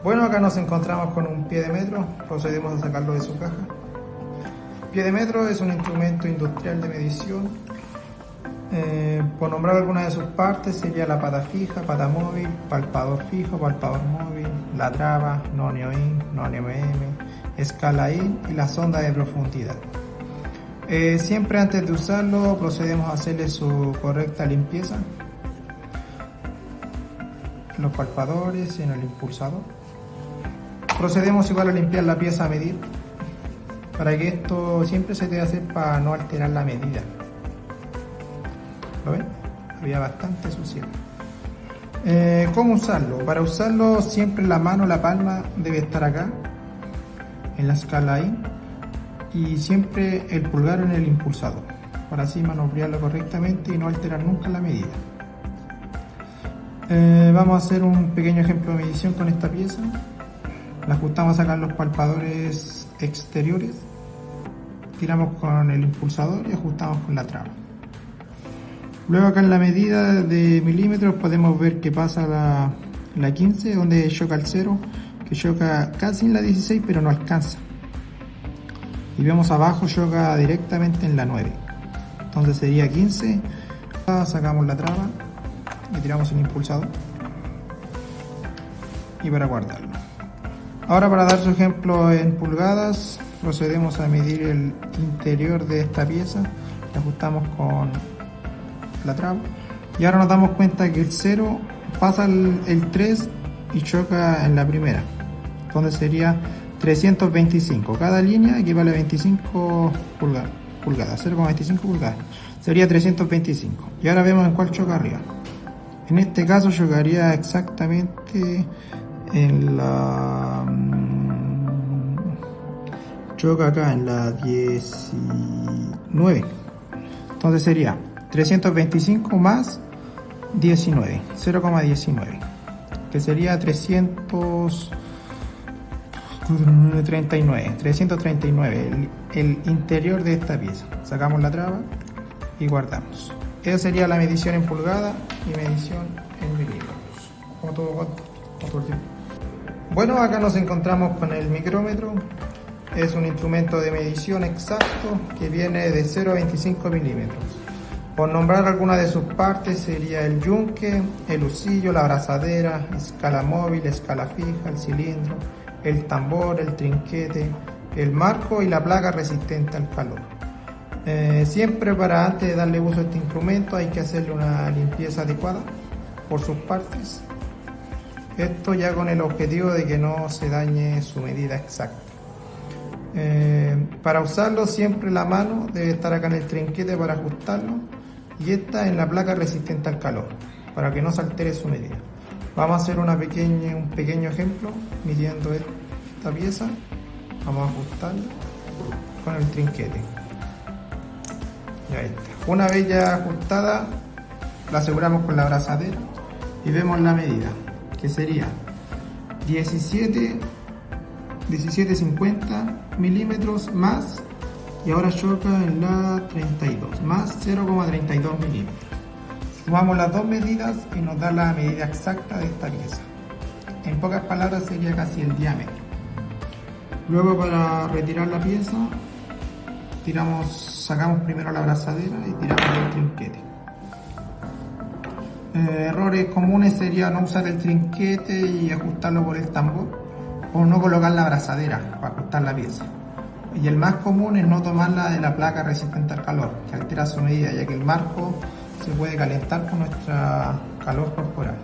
Bueno, acá nos encontramos con un pie de metro, procedemos a sacarlo de su caja. Pie de metro es un instrumento industrial de medición. Por nombrar algunas de sus partes sería la pata fija, pata móvil, palpador fijo, palpador móvil, la traba, nonio in, nonio m, escala in y la sonda de profundidad. Siempre antes de usarlo procedemos a hacerle su correcta limpieza en los palpadores y en el impulsador. Procedemos igual a limpiar la pieza a medir, para que esto siempre se debe hacer para no alterar la medida. ¿Lo ven? Había bastante suciedad. ¿Cómo usarlo? Para usarlo siempre la mano, la palma debe estar acá, en la escala in, y siempre el pulgar en el impulsador, para así maniobrarlo correctamente y no alterar nunca la medida. Vamos a hacer un pequeño ejemplo de medición con esta pieza. La ajustamos acá en los palpadores exteriores, tiramos con el impulsador y ajustamos con la traba. Luego acá en la medida de milímetros podemos ver que pasa la 15, donde choca el 0, que choca casi en la 16 pero no alcanza. Y vemos abajo choca directamente en la 9, entonces sería 15. Sacamos la traba y tiramos el impulsador y para guardarlo. Ahora, para dar su ejemplo en pulgadas, procedemos a medir el interior de esta pieza, la ajustamos con la traba y ahora nos damos cuenta que el 0 pasa el 3 y choca en la primera, donde sería 325. Cada línea equivale a 25 pulgadas, 0,25 pulgadas, sería 325. Y ahora vemos en cuál choca arriba. En este caso chocaría exactamente en la... choca acá en la 19. Entonces sería 325 más 19, 0,19, que sería 339 el interior de esta pieza. Sacamos la traba y guardamos. Esa sería la medición en pulgada y medición en milímetros. Como todo el tiempo. Bueno, acá nos encontramos con el micrómetro. Es un instrumento de medición exacto que viene de 0 a 25 milímetros. Por nombrar algunas de sus partes sería el yunque, el husillo, la abrazadera, escala móvil, escala fija, el cilindro, el tambor, el trinquete, el marco y la placa resistente al calor. Siempre antes de darle uso a este instrumento hay que hacerle una limpieza adecuada por sus partes. Esto ya con el objetivo de que no se dañe su medida exacta. Para usarlo siempre la mano debe estar acá en el trinquete para ajustarlo y esta en la placa resistente al calor para que no se altere su medida. Vamos a hacer un pequeño ejemplo midiendo esta pieza. Vamos a ajustarla con el trinquete. Y ahí está. Una vez ya ajustada, la aseguramos con la abrazadera y vemos la medida, que sería 17,50 milímetros más, y ahora choca en la 32, más 0,32 milímetros. Sumamos las dos medidas y nos da la medida exacta de esta pieza. En pocas palabras sería casi el diámetro. Luego, para retirar la pieza, sacamos primero la abrazadera y tiramos el trinquete. Errores comunes sería no usar el trinquete y ajustarlo por el tambor, o no colocar la abrazadera para ajustar la pieza. Y el más común es no tomarla de la placa resistente al calor, que altera su medida, ya que el marco se puede calentar con nuestra calor corporal.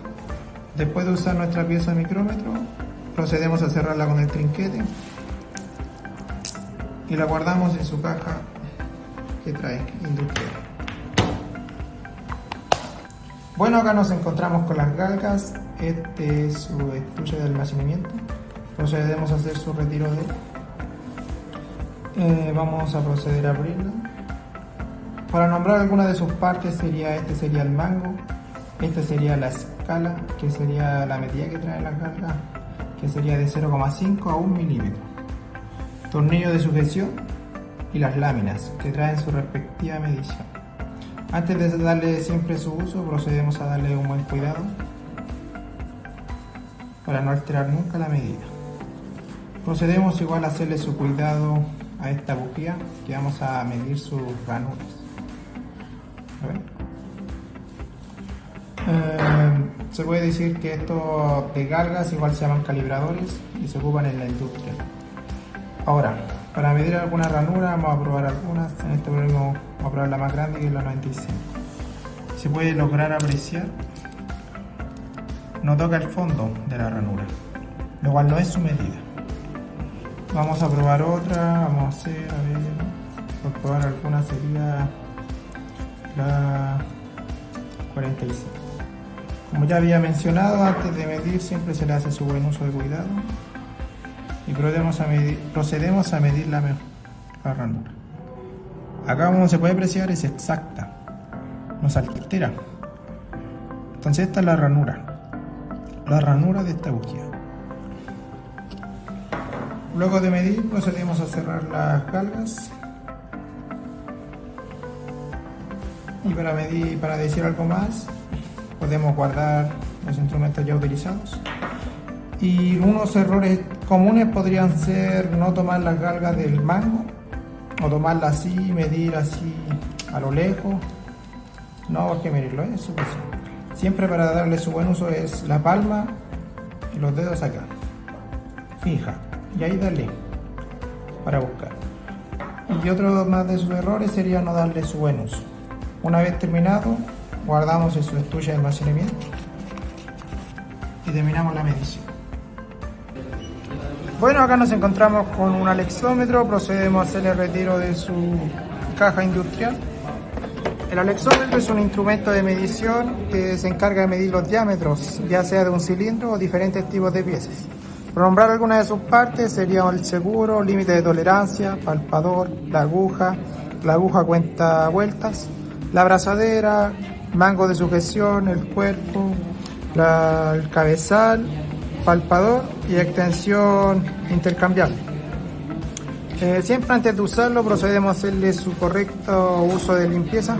Después de usar nuestra pieza de micrómetro, procedemos a cerrarla con el trinquete y la guardamos en su caja que trae industrial. Bueno, acá nos encontramos con las galgas. Este es su estuche de almacenamiento. Procedemos a hacer su retiro de él. Vamos a proceder a abrirla. Para nombrar algunas de sus partes sería el mango, esta sería la escala, que sería la medida que trae las galgas, que sería de 0,5 a 1 milímetro. Tornillo de sujeción y las láminas, que traen su respectiva medición. Antes de darle siempre su uso, procedemos a darle un buen cuidado para no alterar nunca la medida. Procedemos igual a hacerle su cuidado a esta bujía, que vamos a medir sus ranuras. Se puede decir que estos de galgas igual se llaman calibradores y se ocupan en la industria. Ahora, para medir alguna ranura vamos a probar algunas. En este momento vamos a probar la más grande, que es la 95. Se puede lograr apreciar, no toca el fondo de la ranura, lo cual no es su medida. Vamos a probar otra, vamos a hacer, por probar alguna sería la 45. Como ya había mencionado, antes de medir siempre se le hace su buen uso de cuidado y procedemos a medir la ranura. Acá, como se puede apreciar, es exacta, no se altera. Entonces esta es la ranura de esta bujía. Luego de medir, procedemos a cerrar las galgas. Y para decir algo más, podemos guardar los instrumentos ya utilizados. Y unos errores comunes podrían ser no tomar las galgas del mango, o tomarlas así, medir así a lo lejos. No hay que medirlo, es suficiente. Siempre para darle su buen uso es la palma y los dedos acá. Fija. Y ahí dale para buscar. Y otro más de sus errores sería no darle su buen uso. Una vez terminado, guardamos en su estuche de almacenamiento y terminamos la medición. Bueno, acá nos encontramos con un alexómetro. Procedemos a hacer el retiro de su caja industrial. El alexómetro es un instrumento de medición que se encarga de medir los diámetros, ya sea de un cilindro o diferentes tipos de piezas. Por nombrar algunas de sus partes serían el seguro, límite de tolerancia, palpador, la aguja cuenta vueltas, la abrazadera, mango de sujeción, el cuerpo, el cabezal, palpador y extensión intercambiable. Siempre antes de usarlo procedemos a hacerle su correcto uso de limpieza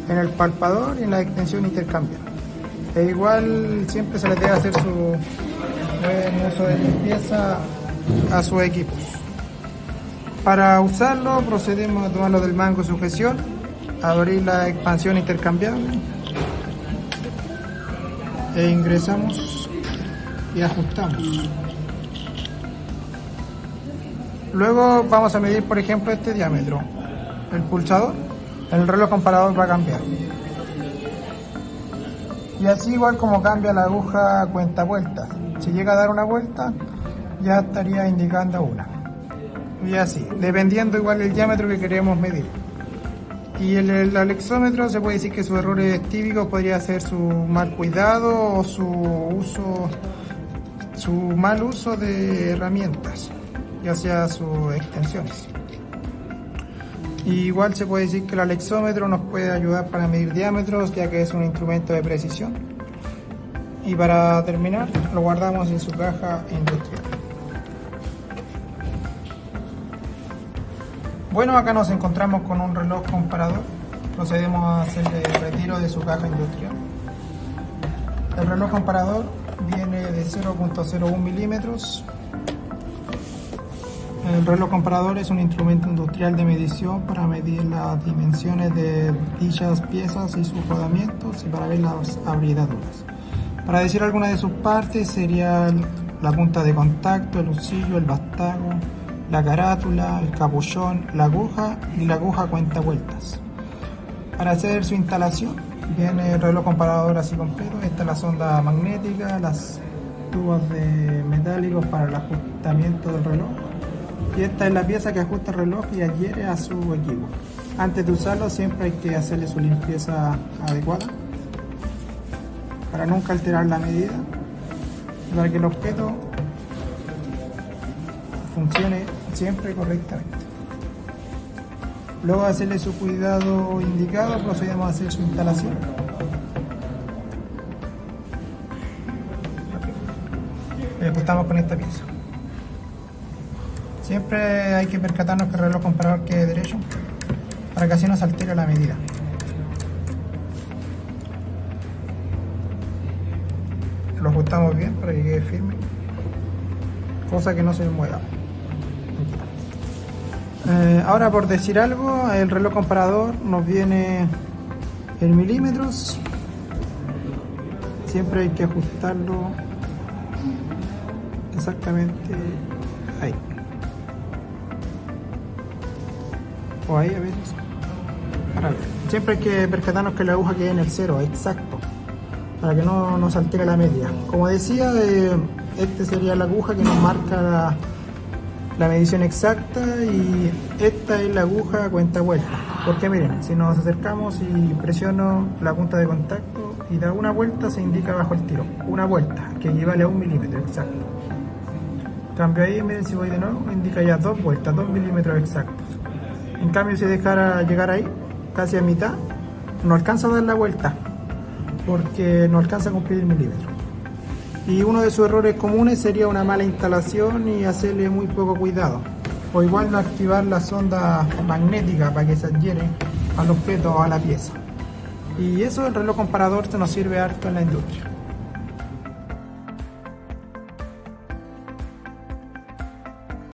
en el palpador y en la extensión intercambiable. E igual siempre se les debe hacer su buen uso de limpieza a sus equipos. Para usarlo procedemos a tomarlo del mango de sujeción, abrir la expansión intercambiable e ingresamos y ajustamos. Luego vamos a medir, por ejemplo, este diámetro. El pulsador, el reloj comparador va a cambiar. Y así igual como cambia la aguja cuenta vueltas. Si llega a dar una vuelta, ya estaría indicando una. Y así, dependiendo igual del diámetro que queremos medir. Y el alexómetro se puede decir que sus errores típicos podría ser su mal cuidado o su mal uso de herramientas, ya sea sus extensiones. Y igual se puede decir que el alexómetro nos puede ayudar para medir diámetros, ya que es un instrumento de precisión. Y para terminar, lo guardamos en su caja industrial. Bueno, acá nos encontramos con un reloj comparador. Procedemos a hacer el retiro de su caja industrial. El reloj comparador viene de 0.01 milímetros. El reloj comparador es un instrumento industrial de medición para medir las dimensiones de dichas piezas y sus rodamientos y para ver las abridaduras. Para decir algunas de sus partes serían la punta de contacto, el husillo, el vástago, la carátula, el capuchón, la aguja y la aguja cuenta vueltas. Para hacer su instalación viene el reloj comparador así completo. Esta es la sonda magnética, las tubos de metálicos para el ajustamiento del reloj. Y esta es la pieza que ajusta el reloj y adhiere a su equipo. Antes de usarlo siempre hay que hacerle su limpieza adecuada para nunca alterar la medida, para que el objeto funcione siempre correctamente. Luego de hacerle su cuidado indicado, procedemos a hacer su instalación. Ajustamos con esta pieza. Siempre hay que percatarnos que el reloj comparador quede derecho para que así no se altere la medida. lo ajustamos bien para que quede firme, cosa que no se mueva. Ahora, por decir algo, el reloj comparador nos viene en milímetros. Siempre hay que ajustarlo exactamente ahí, o ahí, a ver. Ahora, siempre hay que percatarnos que la aguja quede en el cero exacto, para que no nos altere la media. Como decía, este sería la aguja que nos marca la medición exacta, y esta es la aguja cuenta vuelta. Porque miren, si nos acercamos y presiono la punta de contacto y da una vuelta, se indica bajo el tiro una vuelta, que equivale a 1 milímetro exacto. Cambio ahí, miren, si voy de nuevo, indica ya 2 vueltas, 2 milímetros exactos. En cambio, si dejara llegar ahí, casi a mitad, no alcanza a dar la vuelta, porque no alcanza a cumplir el milímetro. Y uno de sus errores comunes sería una mala instalación y hacerle muy poco cuidado, o igual no activar la sonda magnética para que se adhiere al objeto o a la pieza. Y eso, el reloj comparador, te nos sirve harto en la industria.